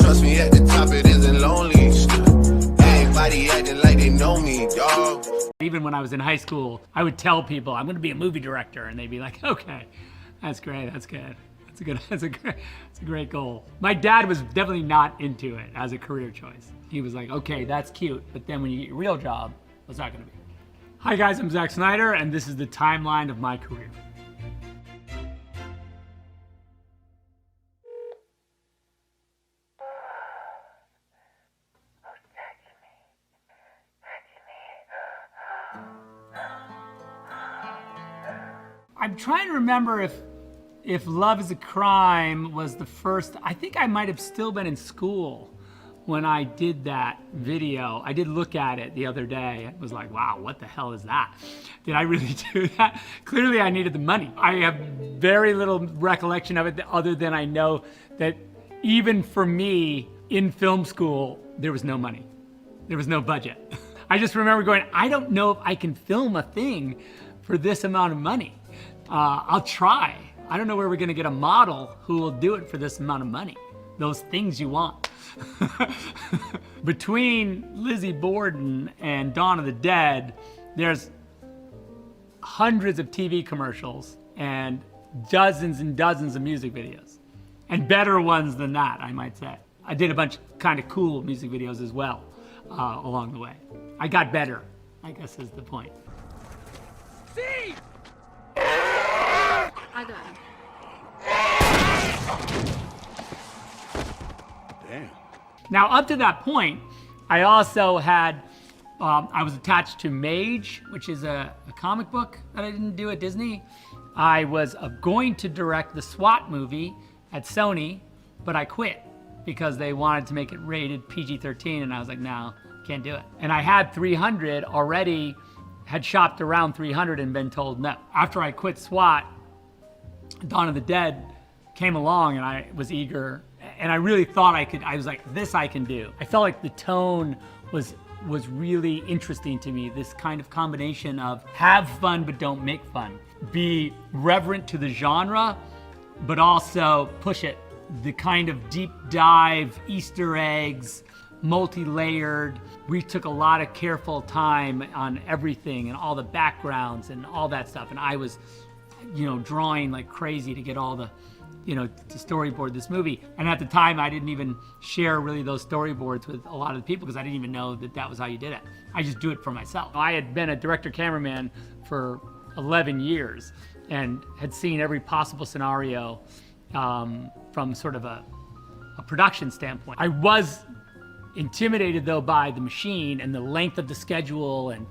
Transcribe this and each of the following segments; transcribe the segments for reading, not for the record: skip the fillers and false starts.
trust me, at the top it isn't lonely. Everybody acting like they know me, dog. Even when I was in high school, I would tell people I'm going to be a movie director, and they'd be like, "Okay, that's great, that's good, that's a great goal." My dad was definitely not into it as a career choice. He was like, "Okay, that's cute, but then when you get your real job, what's that going to be?" Hi guys, I'm Zack Snyder, and this is the timeline of my career. I'm trying to remember if Love is a Crime was the first. I think I might have still been in school when I did that video. I did look at it the other day. It was like, wow, what the hell is that? Did I really do that? Clearly I needed the money. I have very little recollection of it other than I know that even for me in film school, there was no money. There was no budget. I just remember going, I don't know if I can film a thing for this amount of money. I'll try. I don't know where we're gonna get a model who will do it for this amount of money. Those things you want. Between Lizzie Borden and Dawn of the Dead, there's hundreds of TV commercials and dozens and dozens of music videos. And better ones than that, I might say. I did a bunch of kind of cool music videos as well along the way. I got better, I guess is the point. See! I got him. Damn. Now, up to that point, I also had, I was attached to Mage, which is a comic book that I didn't do at Disney. I was going to direct the SWAT movie at Sony, but I quit because they wanted to make it rated PG-13, and I was like, no, can't do it. And I had 300 already, had shopped around 300 and been told no. After I quit SWAT, Dawn of the Dead came along and I was eager, and I really thought I was like, this I can do. I felt like the tone was really interesting to me, this kind of combination of have fun but don't make fun. Be reverent to the genre, but also push it. The kind of deep dive, Easter eggs, multi-layered. We took a lot of careful time on everything and all the backgrounds and all that stuff, and I was drawing like crazy to get all the, to storyboard this movie. And at the time, I didn't even share really those storyboards with a lot of the people because I didn't even know that was how you did it. I just do it for myself. I had been a director cameraman for 11 years and had seen every possible scenario from sort of a production standpoint. I was intimidated though by the machine and the length of the schedule and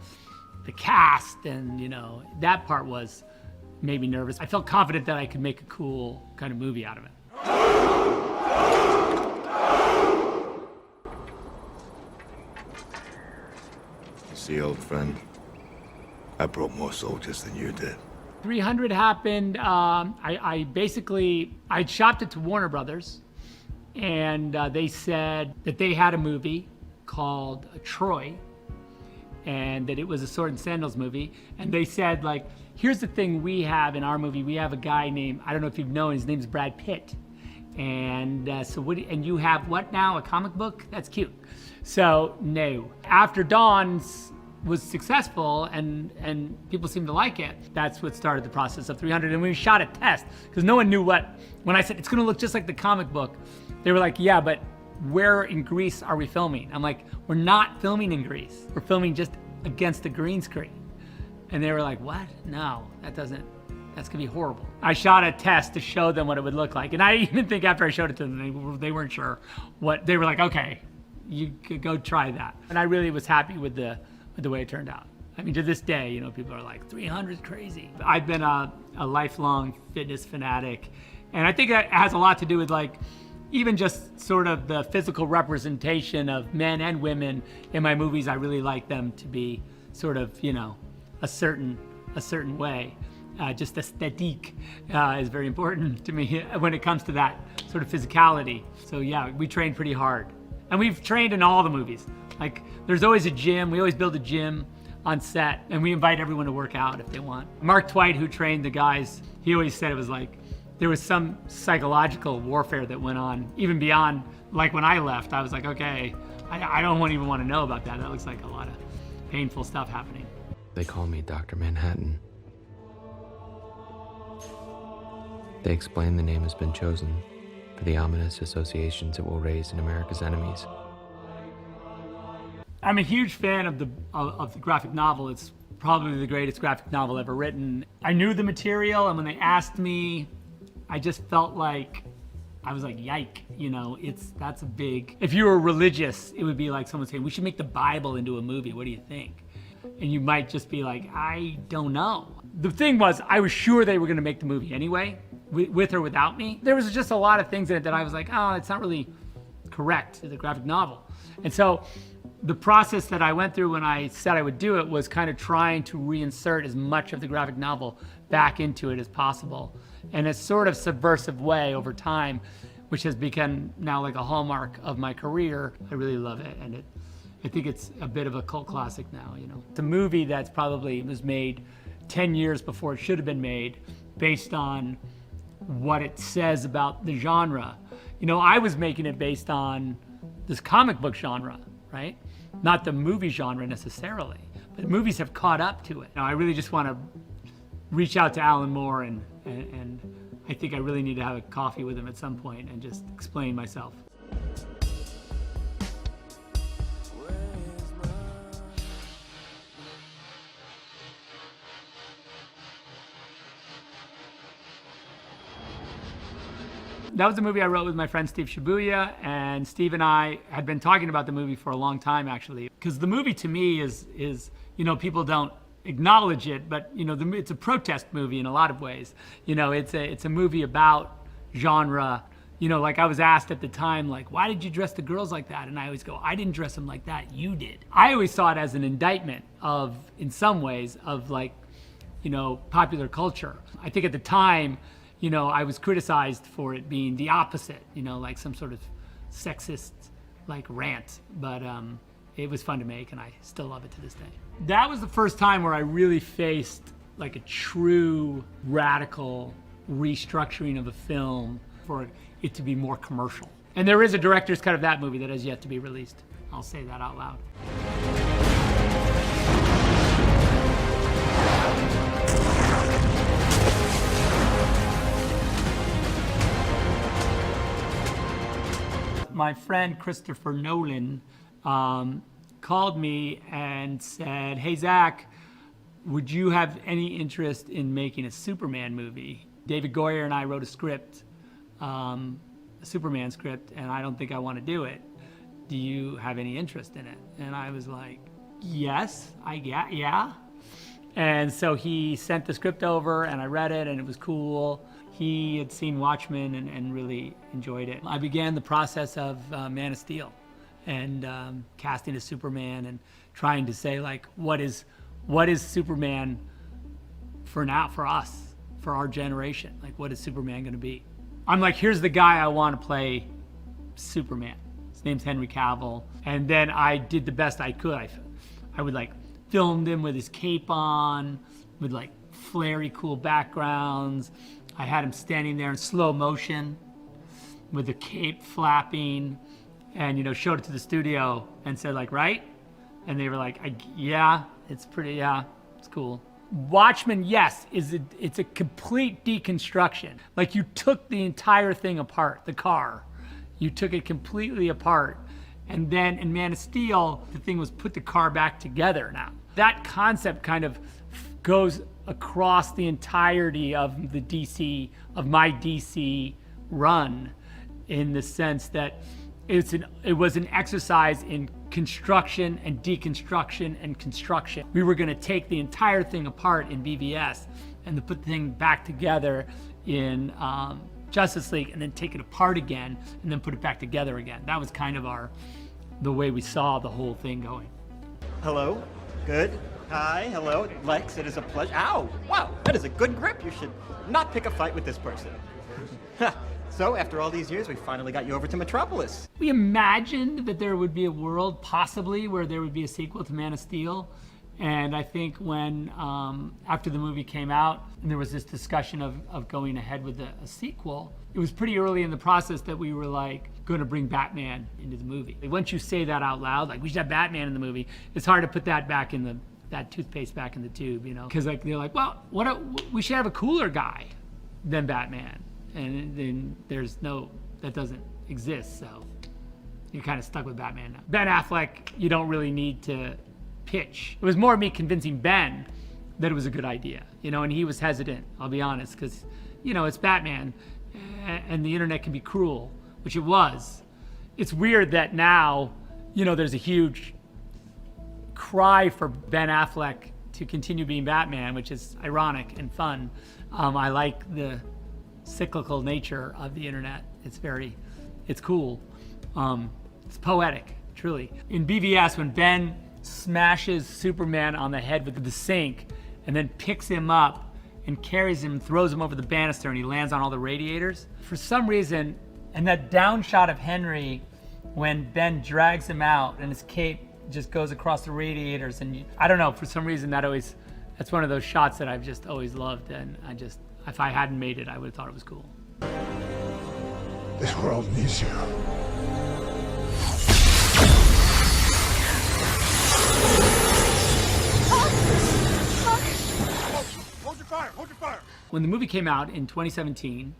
the cast, and that part was made me nervous. I felt confident that I could make a cool kind of movie out of it. See, old friend, I brought more soldiers than you did. 300 happened, I shopped it to Warner Brothers, and they said that they had a movie called Troy, and that it was a sword and sandals movie. And they said, like, here's the thing we have in our movie. We have a guy named, I don't know if you've known, his name's Brad Pitt. And and you have what now, a comic book? That's cute. So, no. After Dawn's was successful and people seemed to like it, that's what started the process of 300. And we shot a test, because no one knew when I said, it's gonna look just like the comic book, they were like, yeah, but where in Greece are we filming? I'm like, we're not filming in Greece. We're filming just against the green screen. And they were like, what? No, that's gonna be horrible. I shot a test to show them what it would look like. And I even think after I showed it to them, they weren't sure what, they were like, okay, you could go try that. And I really was happy with the way it turned out. I mean, to this day, people are like, 300 is crazy. I've been a lifelong fitness fanatic. And I think that has a lot to do with even just sort of the physical representation of men and women in my movies. I really like them to be sort of, a certain way. Just aesthetique is very important to me when it comes to that sort of physicality. So yeah, we train pretty hard. And we've trained in all the movies. Like, there's always a gym. We always build a gym on set, and we invite everyone to work out if they want. Mark Twight, who trained the guys, he always said it was like, there was some psychological warfare that went on, even beyond, like when I left, I was like, okay, I don't even want to know about that. That looks like a lot of painful stuff happening. They call me Dr. Manhattan. They explain the name has been chosen for the ominous associations it will raise in America's enemies. I'm a huge fan of the graphic novel. It's probably the greatest graphic novel ever written. I knew the material, and when they asked me, I just felt like, I was like, yike, you know, that's a big, if you were religious, it would be like someone saying, we should make the Bible into a movie, what do you think? And you might just be like, I don't know. The thing was, I was sure they were gonna make the movie anyway, with or without me. There was just a lot of things in it that I was like, oh, it's not really correct to the graphic novel. And so the process that I went through when I said I would do it was kind of trying to reinsert as much of the graphic novel back into it as possible in a sort of subversive way over time, which has become now like a hallmark of my career. I really love it, and I think it's a bit of a cult classic now, you know. It's a movie that's probably was made 10 years before it should have been made, based on what it says about the genre. You know, I was making it based on this comic book genre, right? Not the movie genre necessarily, but the movies have caught up to it. Now, I really just want to reach out to Alan Moore, and I think I really need to have a coffee with him at some point and just explain myself. That was a movie I wrote with my friend Steve Shibuya, and Steve and I had been talking about the movie for a long time, actually, because the movie to me is you know, people don't acknowledge it, but you know, it's a protest movie in a lot of ways. You know, it's a movie about genre. You know, like I was asked at the time, like, why did you dress the girls like that? And I always go, I didn't dress them like that, you did. I always saw it as an indictment of, in some ways, of like, you know, popular culture. I think at the time, you know, I was criticized for it being the opposite, you know, like some sort of sexist like rant, but it was fun to make, and I still love it to this day. That was the first time where I really faced like a true radical restructuring of a film for it to be more commercial. And there is a director's cut of that movie that has yet to be released. I'll say that out loud. My friend Christopher Nolan called me and said, hey Zach, would you have any interest in making a Superman movie? David Goyer and I wrote a script, a Superman script, and I don't think I want to do it. Do you have any interest in it? And I was like, yes, yeah. And so he sent the script over, and I read it, and it was cool. He had seen Watchmen and really enjoyed it. I began the process of Man of Steel, and casting as Superman, and trying to say, like, what is Superman for now, for us, for our generation? Like, what is Superman gonna be? I'm like, here's the guy I want to play Superman. His name's Henry Cavill. And then I did the best I could. I would like filmed him with his cape on, with like flary cool backgrounds. I had him standing there in slow motion with the cape flapping, and, you know, showed it to the studio and said, like, right? And they were like, yeah, it's pretty, yeah, it's cool. Watchmen, yes, it's a complete deconstruction. Like, you took the entire thing apart, the car. You took it completely apart. And then in Man of Steel, the thing was put the car back together now. That concept kind of goes across the entirety of the DC, of my DC run, in the sense that it was an exercise in construction and deconstruction and construction. We were gonna take the entire thing apart in BVS and to put the thing back together in Justice League, and then take it apart again and then put it back together again. That was kind of the way we saw the whole thing going. Hello, good. Hi, hello, Lex, it is a pleasure. Ow, wow, that is a good grip. You should not pick a fight with this person. So, after all these years, we finally got you over to Metropolis. We imagined that there would be a world, possibly, where there would be a sequel to Man of Steel, And I think when, after the movie came out, and there was this discussion of going ahead with a sequel, it was pretty early in the process that we were like going to bring Batman into the movie. Once you say that out loud, like we should have Batman in the movie, it's hard to put that back in that toothpaste back in the tube, you know? Because like they're like, well, we should have a cooler guy than Batman, and then that doesn't exist, so you're kind of stuck with Batman now. Ben Affleck, you don't really need to pitch. It was more me convincing Ben that it was a good idea, you know, and he was hesitant, I'll be honest, because, you know, it's Batman, and the internet can be cruel, which it was. It's weird that now, you know, there's a huge cry for Ben Affleck to continue being Batman, which is ironic and fun. I like the cyclical nature of the internet. It's cool. It's poetic, truly. In BVS, when Ben smashes Superman on the head with the sink and then picks him up and carries him, throws him over the banister, and he lands on all the radiators. For some reason, and that down shot of Henry when Ben drags him out and his cape just goes across the radiators, and I don't know, for some reason that's one of those shots that I've just always loved, and if I hadn't made it, I would have thought it was cool. This world needs you. Hold your fire! Hold your fire! When the movie came out in 2017,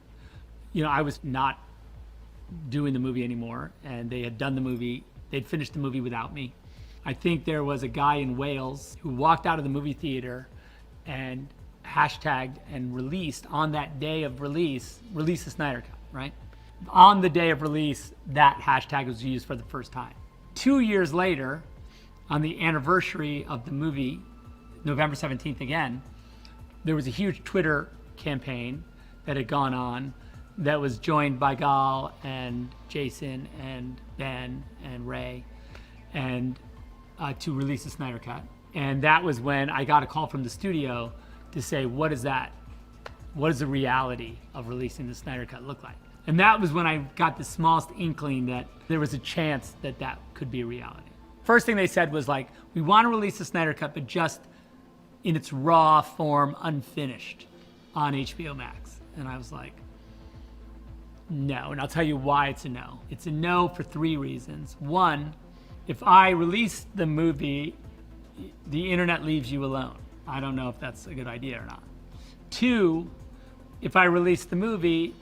you know, I was not doing the movie anymore, and they had done the movie. They'd finished the movie without me. I think there was a guy in Wales who walked out of the movie theater and hashtagged and released on that day of release the Snyder Cut, right? On the day of release, that hashtag was used for the first time. 2 years later, on the anniversary of the movie, November 17th again, there was a huge Twitter campaign that had gone on that was joined by Gal and Jason and Ben and Ray, and to release the Snyder Cut. And that was when I got a call from the studio to say, what is that? What does the reality of releasing the Snyder Cut look like? And that was when I got the smallest inkling that there was a chance that that could be a reality. First thing they said was like, we want to release the Snyder Cut, but just in its raw form, unfinished, on HBO Max. And I was like, no, and I'll tell you why it's a no. It's a no for 3 reasons. 1, if I release the movie, the internet leaves you alone. I don't know if that's a good idea or not. 2, if I release the movie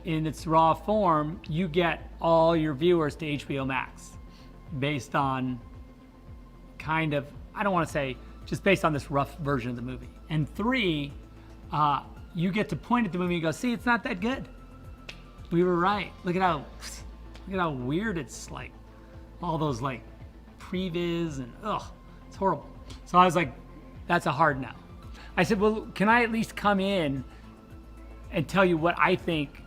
in its raw form, you get all your viewers to HBO Max based on kind of, I don't want to say, just based on this rough version of the movie. And 3, you get to point at the movie and go, see, it's not that good. We were right. Look at how weird it's like. All those like previs and it's horrible. So I was like, that's a hard no. I said, well, can I at least come in and tell you what I think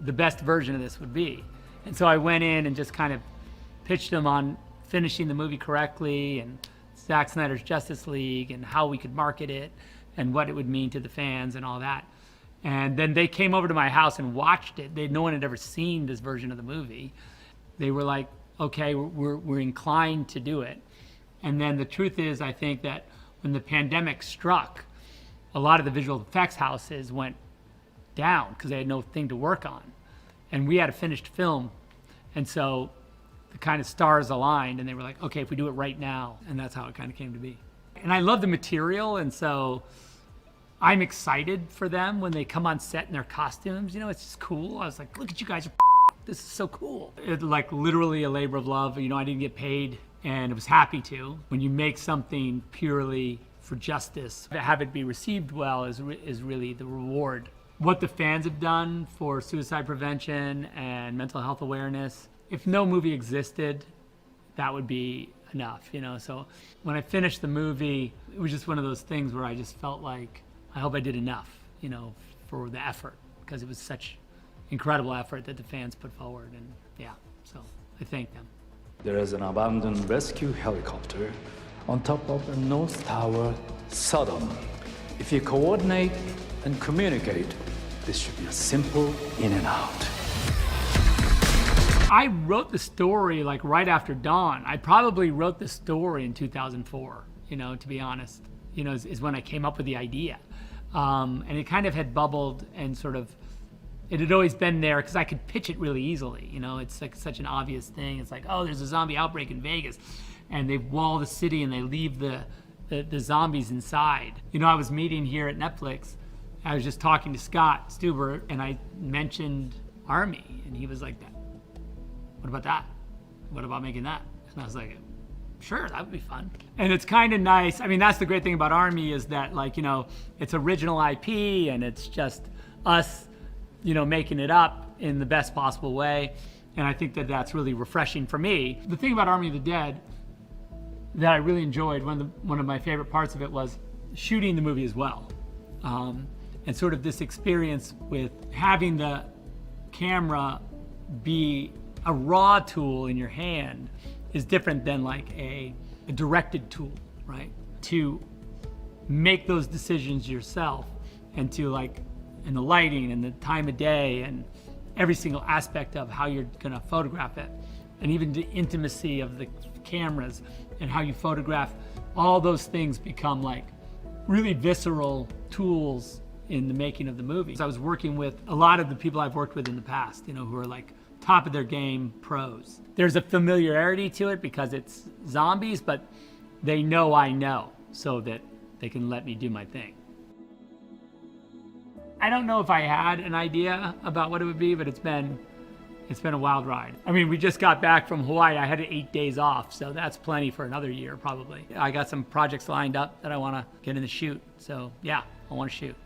the best version of this would be? And so I went in and just kind of pitched them on finishing the movie correctly and Zack Snyder's Justice League and how we could market it and what it would mean to the fans and all that. And then they came over to my house and watched it. No one had ever seen this version of the movie. They were like, okay, we're inclined to do it. And then the truth is, I think that when the pandemic struck, a lot of the visual effects houses went down because they had no thing to work on. And we had a finished film. And so the kind of stars aligned and they were like, okay, if we do it right now. And that's how it kind of came to be. And I love the material, and so I'm excited for them when they come on set in their costumes. You know, it's just cool. I was like, look at you guys, this is so cool. It's like literally a labor of love. You know, I didn't get paid, and I was happy to. When you make something purely for justice, to have it be received well is really the reward. What the fans have done for suicide prevention and mental health awareness, if no movie existed, that would be enough, you know? So when I finished the movie, it was just one of those things where I just felt like, I hope I did enough, you know, for the effort, because it was such incredible effort that the fans put forward, and yeah, so I thank them. There is an abandoned rescue helicopter on top of the North Tower, Sodom. If you coordinate and communicate, this should be a simple in and out. I wrote the story like right after dawn. I probably wrote the story in 2004. to be honest, is when I came up with the idea. And it kind of had bubbled and sort of, it had always been there because I could pitch it really easily. It's like such an obvious thing. It's like, oh, there's a zombie outbreak in Vegas, and they wall the city and they leave the zombies inside. I was meeting here at Netflix. I was just talking to Scott Stuber, and I mentioned Army, and he was like, what about that? What about making that? And I was like, sure, that would be fun. And it's kind of nice. I mean, that's the great thing about Army is that, like, it's original IP, and it's just us, making it up in the best possible way. And I think that that's really refreshing for me. The thing about Army of the Dead that I really enjoyed, one of my favorite parts of it was shooting the movie as well. And sort of this experience with having the camera be a raw tool in your hand is different than like a directed tool, right? To make those decisions yourself, and to and the lighting and the time of day and every single aspect of how you're gonna photograph it, and even the intimacy of the cameras and how you photograph, all those things become like really visceral tools in the making of the movie. I was working with a lot of the people I've worked with in the past, who are like top of their game pros. There's a familiarity to it because it's zombies, but they know I know, so that they can let me do my thing. I don't know if I had an idea about what it would be, but it's been a wild ride. I mean, we just got back from Hawaii. I had 8 days off, so that's plenty for another year probably. I got some projects lined up that I want to get in the shoot. So yeah, I want to shoot.